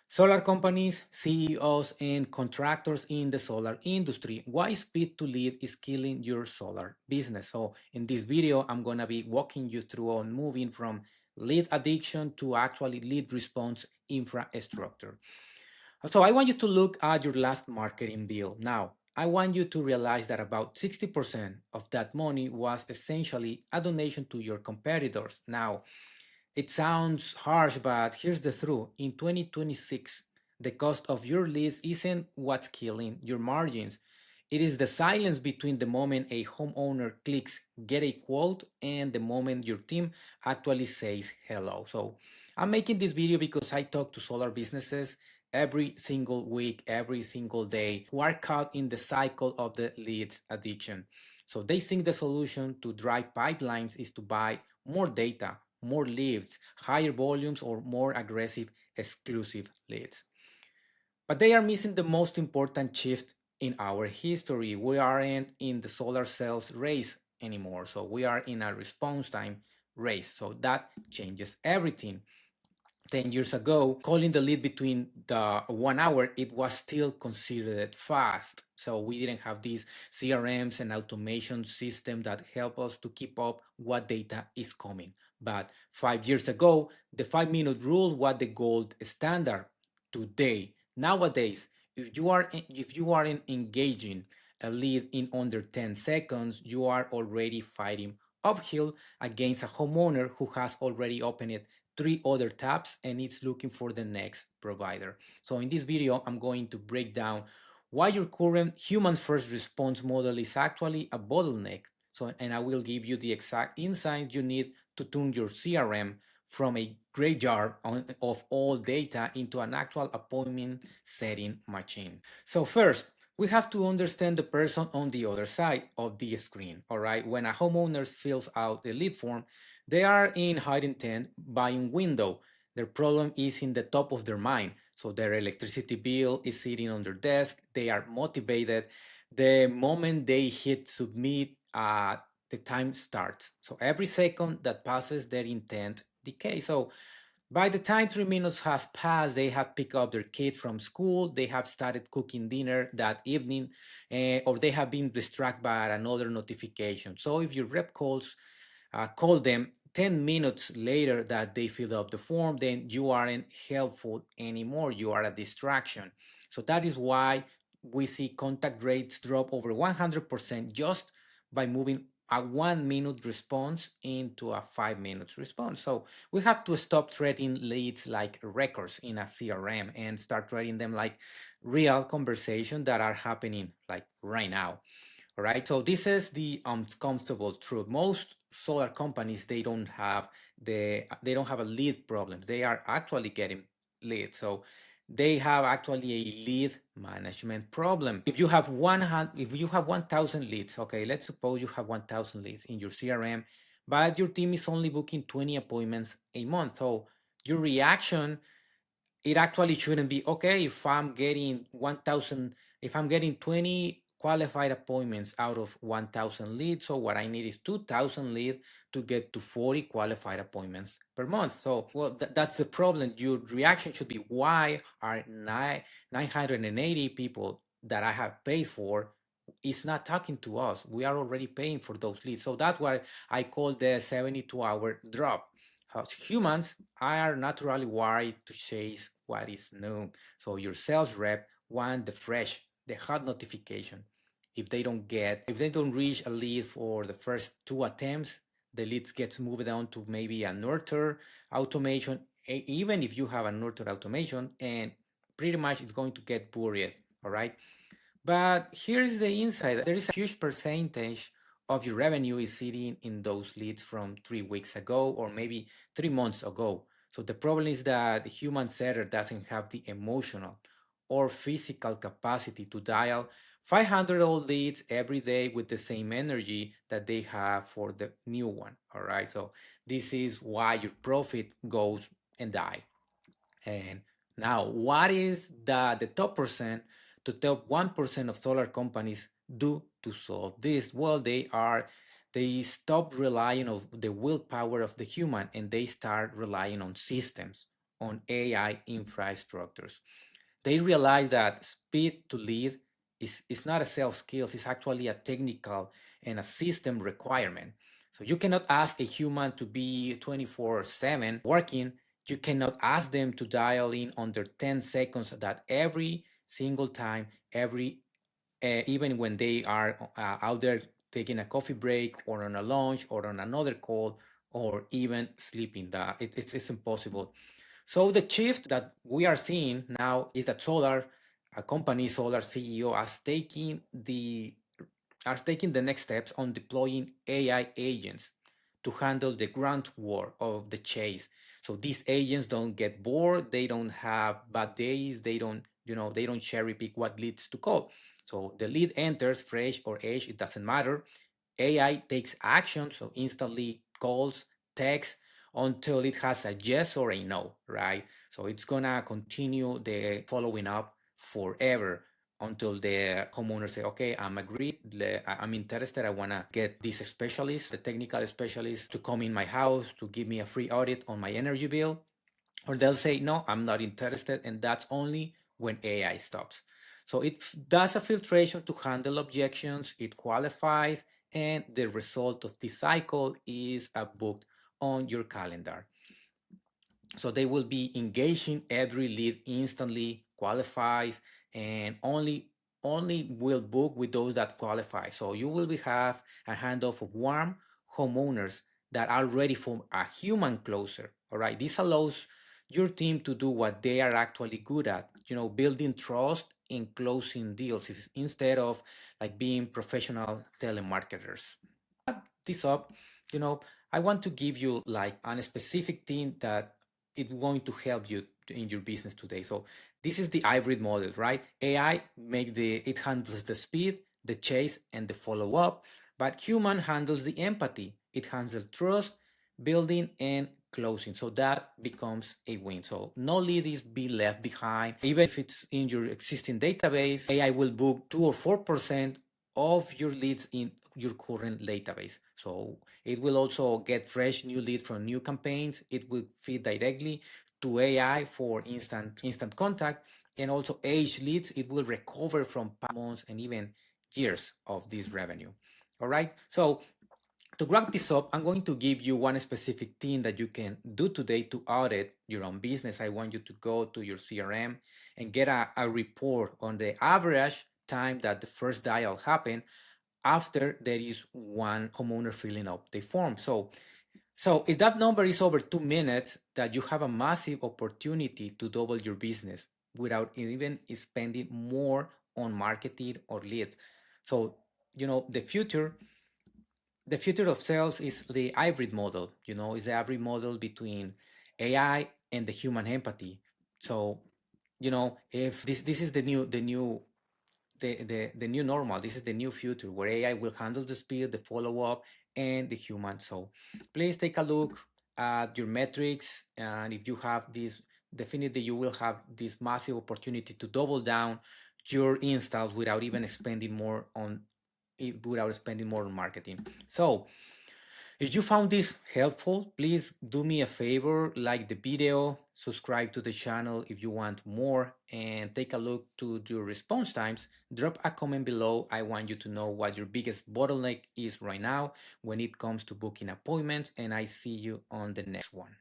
Solar companies, CEOs, and contractors in the solar industry. Why speed to lead is killing your solar business? So in this video, I'm going to be walking you through on moving from lead addiction to actually lead response infrastructure. So I want you to look at your last marketing bill. Now, I want you to realize that about 60% of that money was essentially a donation to your competitors. Now, it sounds harsh, but here's the truth. In 2026, the cost of your leads isn't what's killing your margins. It is the silence between the moment a homeowner clicks get a quote and the moment your team actually says hello. So I'm making this video because I talk to solar businesses every single week, every single day, who are caught in the cycle of the lead addiction. So they think the solution to dry pipelines is to buy more data, more leads, higher volumes, or more aggressive exclusive leads. But they are missing the most important shift in our history. We aren't in the solar cells race anymore. So we are in a response time race. So that changes everything. 10 years ago, calling the lead between the 1 hour, it was still considered fast. So we didn't have these CRMs and automation system that help us to keep up what data is coming. But 5 years ago, the 5 minute rule was the gold standard. Today, nowadays, if you aren't engaging a lead in under 10 seconds, you are already fighting uphill against a homeowner who has already opened 3 other tabs and it's looking for the next provider. So in this video, I'm going to break down why your current human first response model is actually a bottleneck. So, and I will give you the exact insights you need to turn your CRM from a graveyard of all data into an actual appointment setting machine. So first, we have to understand the person on the other side of the screen. All right, when a homeowner fills out the lead form, they are in high intent buying window. Their problem is in the top of their mind. So their electricity bill is sitting on their desk. They are motivated. The moment they hit submit, the time starts. So every second that passes, their intent decays. So by the time 3 minutes has passed, they have picked up their kid from school, they have started cooking dinner that evening, or they have been distracted by another notification. So if your rep call them 10 minutes later that they filled up the form, then you aren't helpful anymore. You are a distraction. So that is why we see contact rates drop over 100% just by moving a 1 minute response into a 5 minutes response. So we have to stop treating leads like records in a CRM and start treating them like real conversations that are happening like right now. All right. So this is the uncomfortable truth. Most solar companies they don't have a lead problem. They are actually getting leads. So they have actually a lead management problem. If you have 1,000 leads, okay, let's suppose you have 1,000 leads in your CRM, but your team is only booking 20 appointments a month. So your reaction, it actually shouldn't be okay if I'm getting 1,000, if I'm getting 20 qualified appointments out of 1,000 leads. So what I need is 2,000 leads to get to 40 qualified appointments per month. So, well, that's the problem. Your reaction should be, why are 980 people that I have paid for is not talking to us? We are already paying for those leads. So that's what I call the 72-hour drop. As humans are naturally wired to chase what is new. So your sales rep want the fresh, the hot notification. If they don't reach a lead for the first 2 attempts, the leads gets moved on to maybe a nurture automation. Even if you have a nurture automation, and pretty much it's going to get buried. All right. But here's the insight. There is a huge percentage of your revenue is sitting in those leads from 3 weeks ago or maybe 3 months ago. So the problem is that the human setter doesn't have the emotional or physical capacity to dial 500 old leads every day with the same energy that they have for the new one. All right. So this is why your profit goes and die. And now, what is the top percent to top 1% of solar companies do to solve this? Well, they stop relying on the willpower of the human and they start relying on systems. on AI infrastructures. They realize that speed to lead is not a sales skill, it's actually a technical and a system requirement. So you cannot ask a human to be 24/7 working. You cannot ask them to dial in under 10 seconds that every single time, every even when they are out there taking a coffee break or on a lunch or on another call or even sleeping. It's impossible. So the shift that we are seeing now is that a company, Solar CEO, are taking the next steps on deploying AI agents to handle the grunt work of the chase. So these agents don't get bored, they don't have bad days, they don't cherry pick what leads to call. So the lead enters fresh or aged, it doesn't matter. AI takes action, so instantly calls, texts until it has a yes or a no, right? So it's gonna continue the following up forever until the homeowner say, okay, I'm agreed, I'm interested, I wanna get this specialist, the technical specialist to come in my house to give me a free audit on my energy bill. Or they'll say, no, I'm not interested, and that's only when AI stops. So it does a filtration to handle objections, it qualifies, and the result of this cycle is a book on your calendar. So they will be engaging every lead instantly, qualifies, and only will book with those that qualify. So you will have a handoff of warm homeowners that are ready for a human closer. All right. This allows your team to do what they are actually good at, building trust in closing deals instead of like being professional telemarketers. This up, you know, I want to give you like a specific thing that it's going to help you in your business today. So this is the hybrid model, right? AI it handles the speed, the chase, and the follow up, but human handles the empathy. It handles trust, building, and closing. So that becomes a win. So no lead is being left behind. Even if it's in your existing database, AI will book 2 or 4% of your leads in your current database. So it will also get fresh new leads from new campaigns. It will feed directly to AI for instant contact, and also age leads. It will recover from past months and even years of this revenue. All right. So to wrap this up, I'm going to give you one specific thing that you can do today to audit your own business. I want you to go to your CRM and get a report on the average time that the first dial happened after there is one homeowner filling up the form. So if that number is over 2 minutes, that you have a massive opportunity to double your business without even spending more on marketing or leads. So, the future of sales is the hybrid model, is the hybrid model between AI and the human empathy. So, if this is the new normal. This is the new future where AI will handle the speed, the follow up, and the human. So please take a look at your metrics, and if you have this, definitely you will have this massive opportunity to double down your installs without spending more on marketing. So if you found this helpful, please do me a favor, like the video, subscribe to the channel if you want more, and take a look to your response times. Drop a comment below. I want you to know what your biggest bottleneck is right now when it comes to booking appointments, and I see you on the next one.